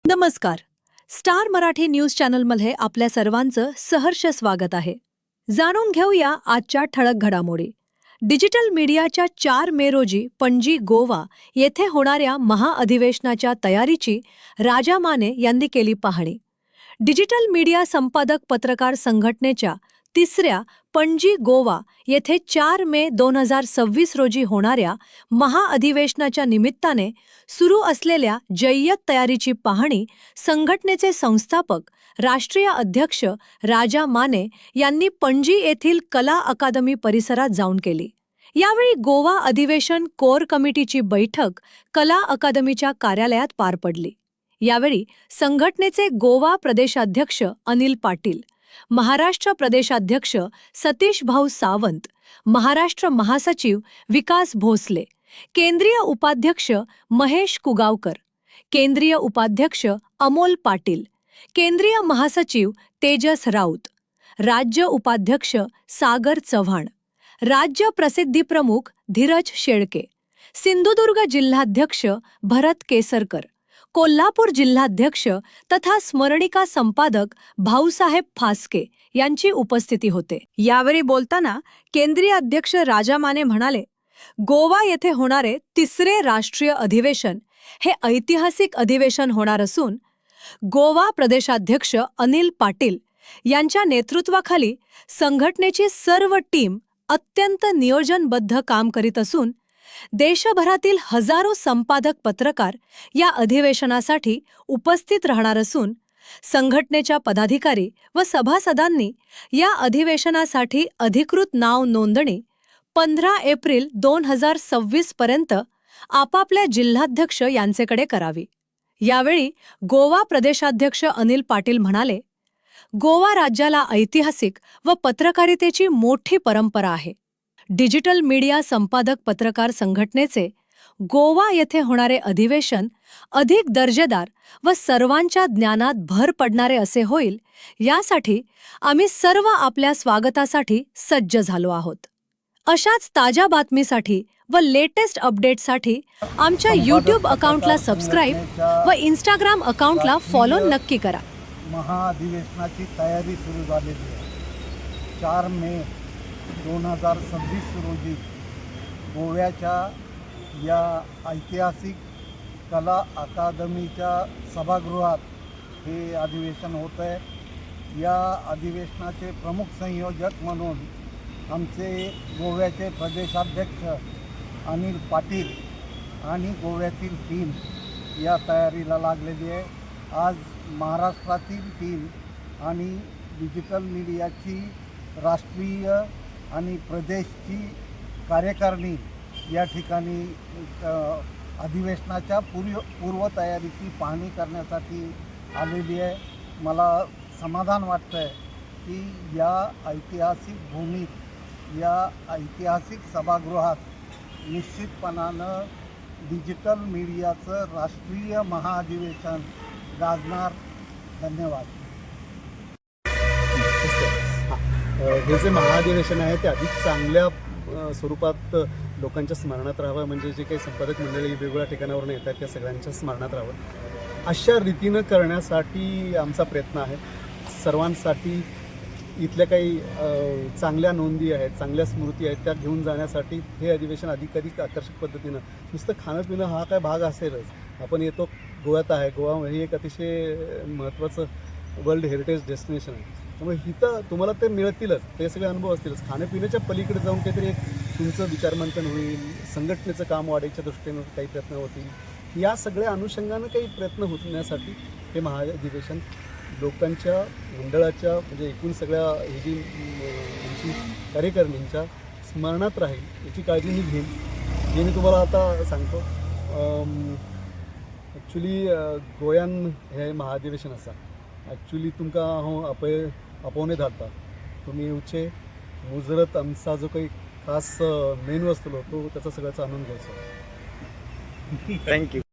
नमस्कार. Star Marathi news चॅनलमध्ये आपल्या सर्वांचं सहर्ष स्वागत आहे. जाणून घेऊया आजच्या ठळक घडामोडी. डिजिटल मीडियाच्या 4 मे रोजी पणजी गोवा येथे होणाऱ्या महाअधिवेशनाच्या तयारीची राजा माने यांनी केली पाहणी. डिजिटल मीडिया संपादक पत्रकार संघटनेच्या 3ऱ्या पणजी गोवा येथे 4 मे 2026 रोजी होणाऱ्या महाअधिवेशनाच्या निमित्ताने सुरू असलेल्या जय्यत तयारीची पाहणी संघटनेचे संस्थापक राष्ट्रीय अध्यक्ष राजा माने यांनी पणजी येथील कला अकादमी परिसरात जाऊन केली. यावेळी गोवा अधिवेशन कोर कमिटीची बैठक कला अकादमीच्या कार्यालयात पार पडली. यावेळी संघटनेचे गोवा प्रदेशाध्यक्ष अनिल पाटील, महाराष्ट्र प्रदेशाध्यक्ष सतीश भाऊ सावंत, महाराष्ट्र महासचिव विकास भोसले, केंद्रीय उपाध्यक्ष महेश कुगावकर, केंद्रीय उपाध्यक्ष अमोल पाटील, केंद्रीय महासचिव तेजस राऊत, राज्य उपाध्यक्ष सागर चव्हाण, राज्य प्रसिद्धी प्रमुख धीरज शेळके, सिंधुदुर्ग जिल्हाध्यक्ष भरत केसरकर, कोल्हापूर जिल्हाध्यक्ष तथा स्मरणिका संपादक भाऊसाहेब फास्के यांची उपस्थिती होते. यावेळी बोलताना केंद्रीय अध्यक्ष राजा माने म्हणाले, गोवा येथे होणारे 3रे राष्ट्रीय अधिवेशन हे ऐतिहासिक अधिवेशन होणार असून गोवा प्रदेशाध्यक्ष अनिल पाटील यांच्या नेतृत्वाखाली संघटनेची सर्व टीम अत्यंत नियोजनबद्ध काम करीत असून देशभरातील हजारो संपादक पत्रकार या अधिवेशनासाठी उपस्थित राहणार असून संघटनेच्या पदाधिकारी व सभासदांनी या अधिवेशनासाठी अधिकृत नाव नोंदणी 15 एप्रिल 2026 पर्यंत आपापल्या जिल्हाध्यक्ष यांचेकडे करावी. यावेळी गोवा प्रदेशाध्यक्ष अनिल पाटील म्हणाले, गोवा राज्याला ऐतिहासिक व पत्रकारितेची मोठी परंपरा आहे. डिजिटल मीडिया संपादक पत्रकार संघटनेचे गोवा येथे होणारे अधिवेशन अधिक दर्जेदार व सर्वांच्या ज्ञानात भर पडणारे असे होईल, यासाठी आम्ही सर्व आपल्या स्वागतासाठी सज्ज झालो आहोत. अशाच ताज्या बातमीसाठी व लेटेस्ट अपडेटसाठी आमच्या YouTube अकाउंटला सबस्क्राईब व Instagram अकाउंटला फॉलो नक्की करा. महाअधिवेशनाची तयारी सुरू झालेली आहे. 4 मे 2026 रोजी गोव्याच्या या ऐतिहासिक कला अकादमीच्या सभागृहात हे अधिवेशन होत आहे. या अधिवेशनाचे प्रमुख संयोजक म्हणून आमचे गोव्याचे प्रदेशाध्यक्ष अनिल पाटील आणि गोव्यातील टीम या तयारीला लागलेली आहे. आज महाराष्ट्रातील टीम आणि डिजिटल मीडियाची राष्ट्रीय आणि प्रदेशची कार्यकारिणी या ठिकाणी अधिवेशनाच्या पूर्वतयारीची पाहणी करण्यासाठी आलेली आहे. मला समाधान वाटतं आहे की या ऐतिहासिक भूमीत, या ऐतिहासिक सभागृहात निश्चितपणानं डिजिटल मीडियाचं राष्ट्रीय महाअधिवेशन गाजणार. धन्यवाद. हे जे महाअधिवेशन आहे ते अधिक चांगल्या स्वरूपात लोकांच्या स्मरणात राहावं, म्हणजे जे काही संपादक मंडळी वेगवेगळ्या ठिकाणावरून येतात त्या सगळ्यांच्या स्मरणात राहावं, अशा रीतीनं करण्यासाठी आमचा प्रयत्न आहे. सर्वांसाठी इथल्या काही चांगल्या नोंदी आहेत, चांगल्या स्मृती आहेत, त्या घेऊन जाण्यासाठी हे अधिवेशन अधिकाधिक आकर्षक पद्धतीनं, नुसतं खाणं पिणं हा काय भाग असेलच. आपण येतो, गोव्यात आहे, गोवा हे एक अतिशय महत्त्वाचं वर्ल्ड हेरिटेज डेस्टिनेशन आहे. त्यामुळे इथं तुम्हाला ते मिळतीलच, ते सगळे अनुभव असतीलच. खाण्यापिण्याच्या पलीकडे जाऊन काहीतरी एक तुमचं विचारमंथन होईल, संघटनेचं काम वाढायच्या दृष्टीनं काही प्रयत्न होतील. या सगळ्या अनुषंगानं काही प्रयत्न होण्यासाठी हे महाअधिवेशन लोकांच्या मंडळाच्या, म्हणजे एकूण सगळ्या ही जी आमची कार्यकारिणींच्या स्मरणात राहील याची काळजी मी घेईन. जे मी तुम्हाला आता सांगतो, ॲक्च्युली गोंयान हे महाअधिवेशन आसा. ॲक्च्युली तुमकां हांव आपोवने धाडटा. तुमी येवचे, मुजरत आमचा जो काही खास मेनू आसतलो तो त्याचा सगळ्याचा आनंद घ्यायचो. थँक्यू.